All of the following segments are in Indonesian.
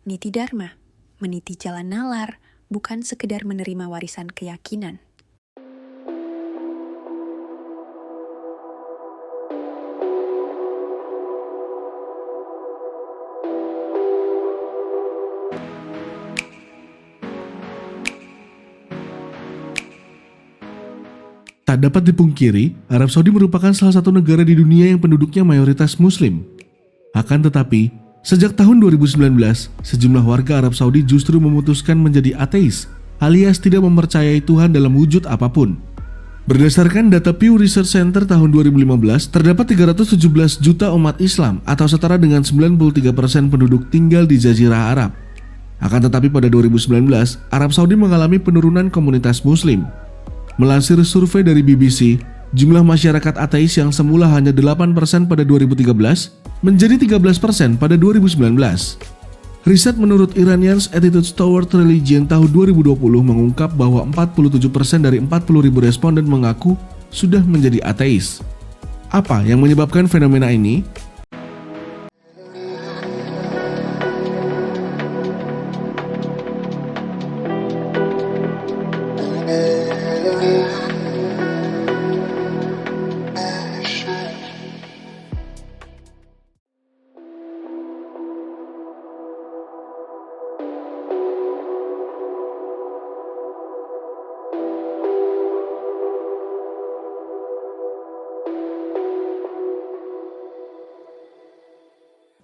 Niti Dharma, meniti jalan nalar, bukan sekedar menerima warisan keyakinan. Tak dapat dipungkiri, Arab Saudi merupakan salah satu negara di dunia yang penduduknya mayoritas Muslim. Akan tetapi, sejak tahun 2019, sejumlah warga Arab Saudi justru memutuskan menjadi ateis, alias tidak mempercayai Tuhan dalam wujud apapun. Berdasarkan data Pew Research Center tahun 2015, terdapat 317 juta umat Islam atau setara dengan 93% penduduk tinggal di Jazirah Arab. Akan tetapi pada 2019, Arab Saudi mengalami penurunan komunitas Muslim. Melansir survei dari BBC, jumlah masyarakat ateis yang semula hanya 8% pada 2013 menjadi 13% pada 2019. Riset menurut Iranians Attitudes Toward Religion tahun 2020 mengungkap bahwa 47% dari 40.000 responden mengaku sudah menjadi ateis. Apa yang menyebabkan fenomena ini?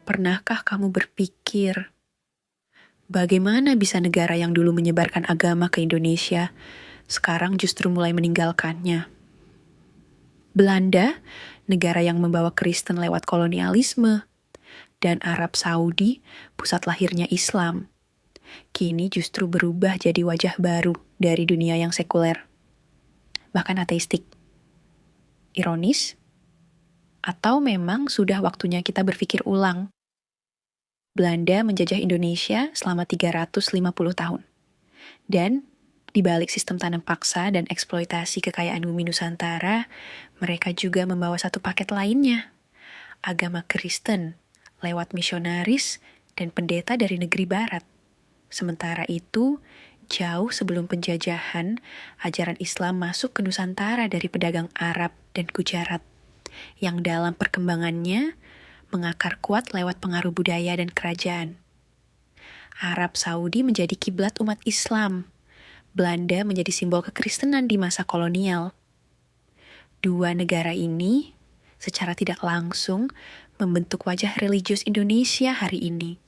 Pernahkah kamu berpikir, bagaimana bisa negara yang dulu menyebarkan agama ke Indonesia, sekarang justru mulai meninggalkannya? Belanda, negara yang membawa Kristen lewat kolonialisme, dan Arab Saudi, pusat lahirnya Islam, kini justru berubah jadi wajah baru dari dunia yang sekuler, bahkan ateistik. Ironis? Atau memang sudah waktunya kita berpikir ulang? Belanda menjajah Indonesia selama 350 tahun. Dan di balik sistem tanam paksa dan eksploitasi kekayaan bumi Nusantara, mereka juga membawa satu paket lainnya. Agama Kristen, lewat misionaris dan pendeta dari negeri barat. Sementara itu, jauh sebelum penjajahan, ajaran Islam masuk ke Nusantara dari pedagang Arab dan Gujarat, yang dalam perkembangannya mengakar kuat lewat pengaruh budaya dan kerajaan. Arab Saudi menjadi kiblat umat Islam. Belanda menjadi simbol kekristenan di masa kolonial. Dua negara ini secara tidak langsung membentuk wajah religius Indonesia hari ini.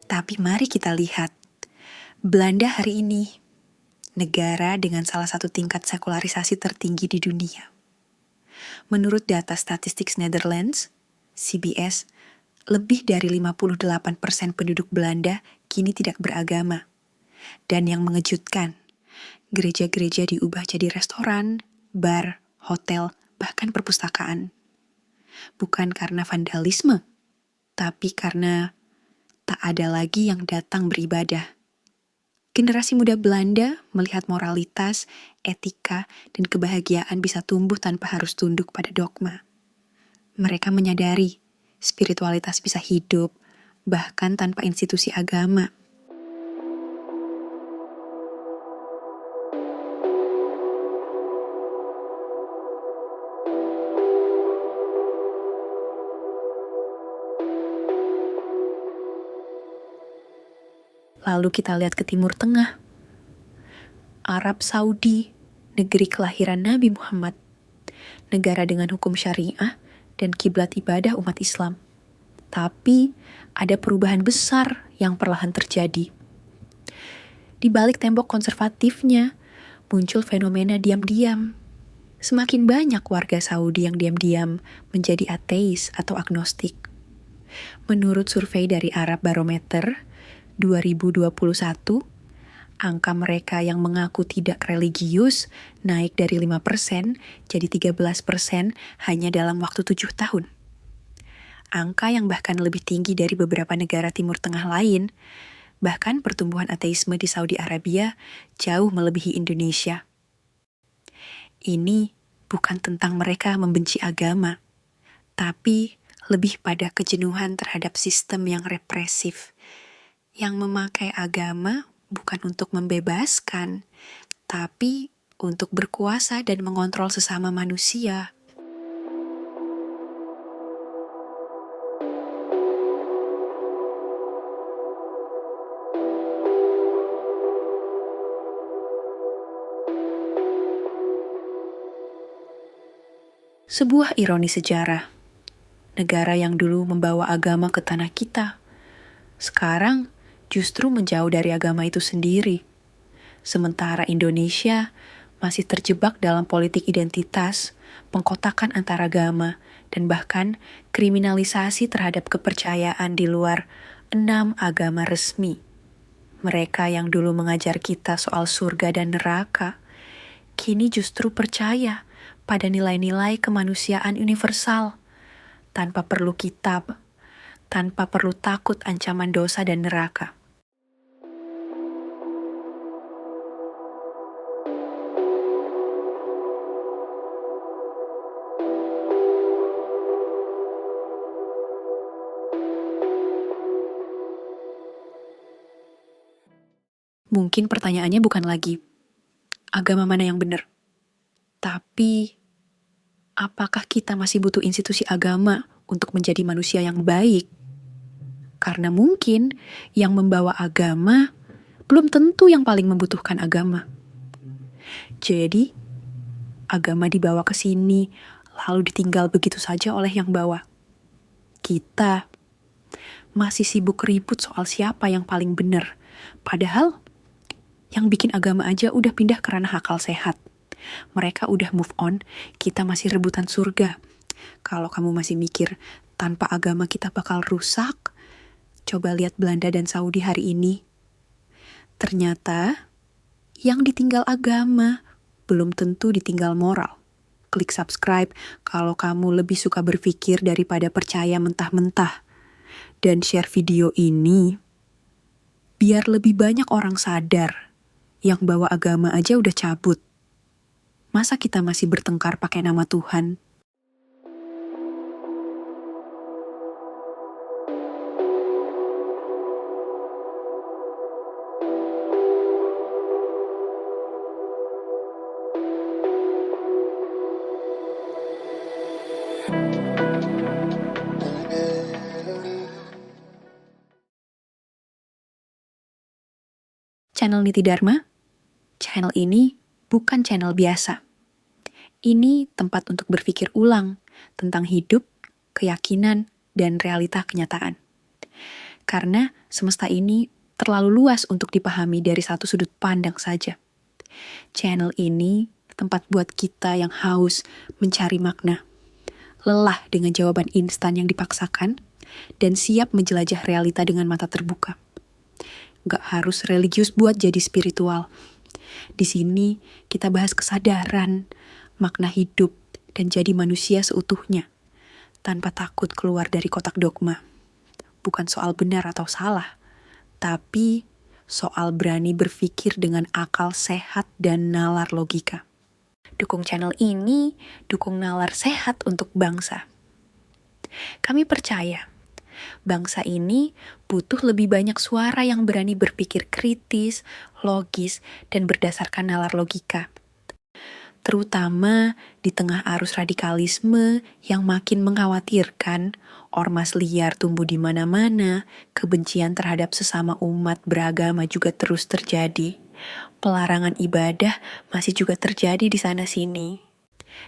Tapi mari kita lihat, Belanda hari ini, negara dengan salah satu tingkat sekularisasi tertinggi di dunia. Menurut data statistik Netherlands, CBS, lebih dari 58% penduduk Belanda kini tidak beragama. Dan yang mengejutkan, gereja-gereja diubah jadi restoran, bar, hotel, bahkan perpustakaan. Bukan karena vandalisme, tapi karena tak ada lagi yang datang beribadah. Generasi muda Belanda melihat moralitas, etika, dan kebahagiaan bisa tumbuh tanpa harus tunduk pada dogma. Mereka menyadari spiritualitas bisa hidup, bahkan tanpa institusi agama. Lalu kita lihat ke Timur Tengah. Arab Saudi, negeri kelahiran Nabi Muhammad. Negara dengan hukum syariah dan kiblat ibadah umat Islam. Tapi ada perubahan besar yang perlahan terjadi. Di balik tembok konservatifnya, muncul fenomena diam-diam. Semakin banyak warga Saudi yang diam-diam menjadi ateis atau agnostik. Menurut survei dari Arab Barometer 2021, angka mereka yang mengaku tidak religius naik dari 5% jadi 13% hanya dalam waktu 7 tahun. Angka yang bahkan lebih tinggi dari beberapa negara Timur Tengah lain, Bahkan pertumbuhan ateisme di Saudi Arabia jauh melebihi Indonesia. Ini bukan tentang mereka membenci agama, tapi lebih pada kejenuhan terhadap sistem yang represif, yang memakai agama bukan untuk membebaskan, tapi untuk berkuasa dan mengontrol sesama manusia. Sebuah ironi sejarah. Negara yang dulu membawa agama ke tanah kita, sekarang justru menjauh dari agama itu sendiri. Sementara Indonesia masih terjebak dalam politik identitas, pengkotakan antar agama, dan bahkan kriminalisasi terhadap kepercayaan di luar 6 agama resmi. Mereka yang dulu mengajar kita soal surga dan neraka, kini justru percaya pada nilai-nilai kemanusiaan universal, tanpa perlu kitab, tanpa perlu takut ancaman dosa dan neraka. Mungkin pertanyaannya bukan lagi agama mana yang benar, tapi apakah kita masih butuh institusi agama untuk menjadi manusia yang baik? Karena mungkin yang membawa agama belum tentu yang paling membutuhkan agama. Jadi, agama dibawa ke sini, lalu ditinggal begitu saja oleh yang bawa. Kita masih sibuk ribut soal siapa yang paling benar. Padahal, yang bikin agama aja udah pindah ke ranah akal sehat. Mereka udah move on, kita masih rebutan surga. Kalau kamu masih mikir tanpa agama kita bakal rusak, coba lihat Belanda dan Saudi hari ini. Ternyata yang ditinggal agama belum tentu ditinggal moral. Klik subscribe kalau kamu lebih suka berpikir daripada percaya mentah-mentah. Dan share video ini biar lebih banyak orang sadar yang bawa agama aja udah cabut. Masa kita masih bertengkar pakai nama Tuhan? Channel Niti Dharma, channel ini bukan channel biasa. Ini tempat untuk berpikir ulang tentang hidup, keyakinan, dan realita kenyataan. Karena semesta ini terlalu luas untuk dipahami dari satu sudut pandang saja. Channel ini tempat buat kita yang haus mencari makna, lelah dengan jawaban instan yang dipaksakan, dan siap menjelajah realita dengan mata terbuka. Gak harus religius buat jadi spiritual. Di sini kita bahas kesadaran, makna hidup, dan jadi manusia seutuhnya, tanpa takut keluar dari kotak dogma. Bukan soal benar atau salah, tapi soal berani berpikir dengan akal sehat dan nalar logika. Dukung channel ini, dukung nalar sehat untuk bangsa. Kami percaya, bangsa ini butuh lebih banyak suara yang berani berpikir kritis, logis, dan berdasarkan nalar logika. Terutama di tengah arus radikalisme yang makin mengkhawatirkan, ormas liar tumbuh di mana-mana, kebencian terhadap sesama umat beragama juga terus terjadi. Pelarangan ibadah masih juga terjadi di sana-sini.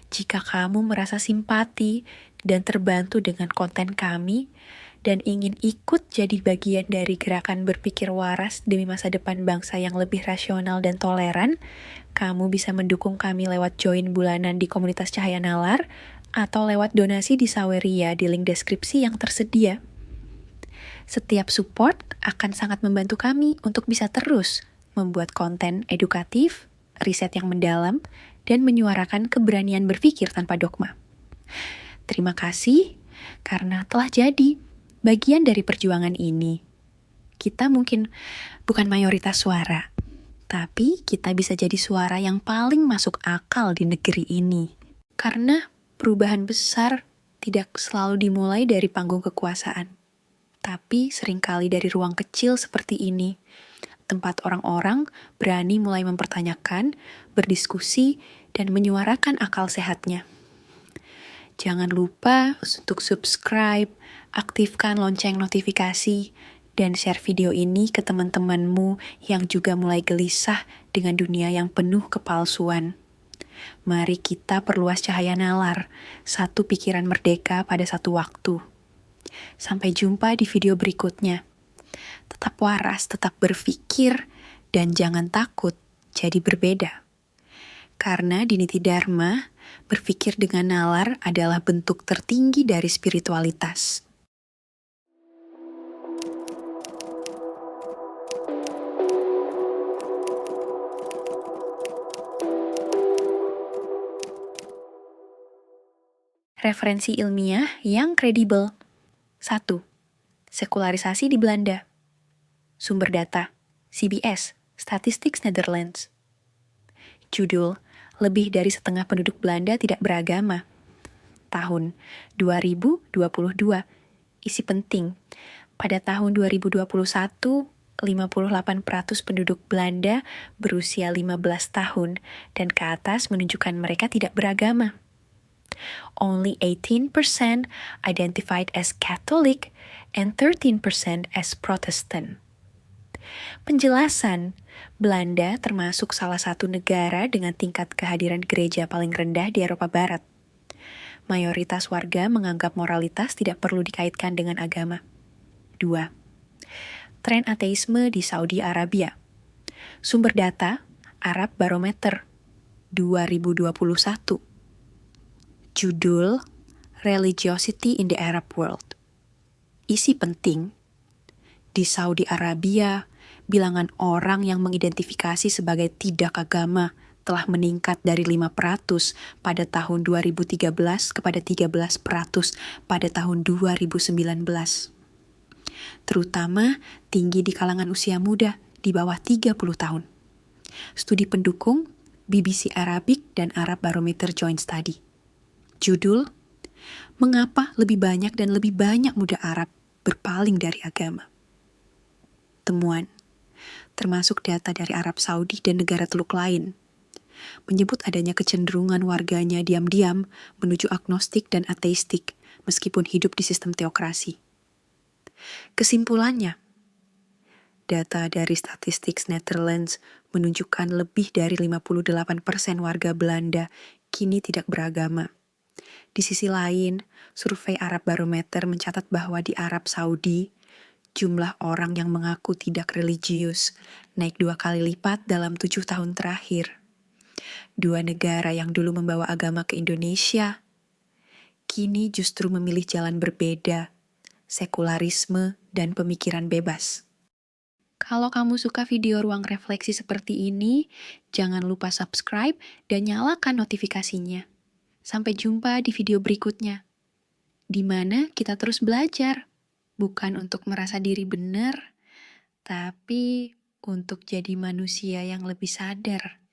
Jika kamu merasa simpati dan terbantu dengan konten kami, dan ingin ikut jadi bagian dari gerakan berpikir waras demi masa depan bangsa yang lebih rasional dan toleran, kamu bisa mendukung kami lewat join bulanan di komunitas Cahaya Nalar atau lewat donasi di Saweria di link deskripsi yang tersedia. Setiap support akan sangat membantu kami untuk bisa terus membuat konten edukatif, riset yang mendalam, dan menyuarakan keberanian berpikir tanpa dogma. Terima kasih karena telah jadi bagian dari perjuangan ini. Kita mungkin bukan mayoritas suara, tapi kita bisa jadi suara yang paling masuk akal di negeri ini. Karena perubahan besar tidak selalu dimulai dari panggung kekuasaan, tapi seringkali dari ruang kecil seperti ini, tempat orang-orang berani mulai mempertanyakan, berdiskusi, dan menyuarakan akal sehatnya. Jangan lupa untuk subscribe, aktifkan lonceng notifikasi, dan share video ini ke teman-temanmu yang juga mulai gelisah dengan dunia yang penuh kepalsuan. Mari kita perluas cahaya nalar, satu pikiran merdeka pada satu waktu. Sampai jumpa di video berikutnya. Tetap waras, tetap berpikir, dan jangan takut jadi berbeda. Karena di Niti Dharma, berpikir dengan nalar adalah bentuk tertinggi dari spiritualitas. Referensi ilmiah yang kredibel. 1. Sekularisasi di Belanda. Sumber data, CBS, Statistics Netherlands. Judul, lebih dari setengah penduduk Belanda tidak beragama. Tahun 2022. Isi penting, pada tahun 2021, 58% penduduk Belanda berusia 15 tahun dan ke atas menunjukkan mereka tidak beragama. Only 18% identified as Catholic and 13% as Protestant. Penjelasan, Belanda termasuk salah satu negara dengan tingkat kehadiran gereja paling rendah di Eropa Barat. Mayoritas warga menganggap moralitas tidak perlu dikaitkan dengan agama. 2. Tren ateisme di Saudi Arabia. Sumber data, Arab Barometer 2021. Judul, Religiosity in the Arab World. Isi penting, di Saudi Arabia, bilangan orang yang mengidentifikasi sebagai tidak agama telah meningkat dari 5% pada tahun 2013 kepada 13% pada tahun 2019. Terutama tinggi di kalangan usia muda di bawah 30 tahun. Studi pendukung, BBC Arabic dan Arab Barometer Joint Study. Judul, Mengapa lebih banyak dan lebih banyak muda Arab berpaling dari agama? Temuan, termasuk data dari Arab Saudi dan negara Teluk lain, menyebut adanya kecenderungan warganya diam-diam menuju agnostik dan ateistik meskipun hidup di sistem teokrasi. Kesimpulannya, data dari Statistics Netherlands menunjukkan lebih dari 58% warga Belanda kini tidak beragama. Di sisi lain, survei Arab Barometer mencatat bahwa di Arab Saudi, jumlah orang yang mengaku tidak religius naik 2 kali lipat dalam 7 tahun terakhir. 2 negara yang dulu membawa agama ke Indonesia, kini justru memilih jalan berbeda, sekularisme dan pemikiran bebas. Kalau kamu suka video ruang refleksi seperti ini, jangan lupa subscribe dan nyalakan notifikasinya. Sampai jumpa di video berikutnya, di mana kita terus belajar, bukan untuk merasa diri benar, tapi untuk jadi manusia yang lebih sadar.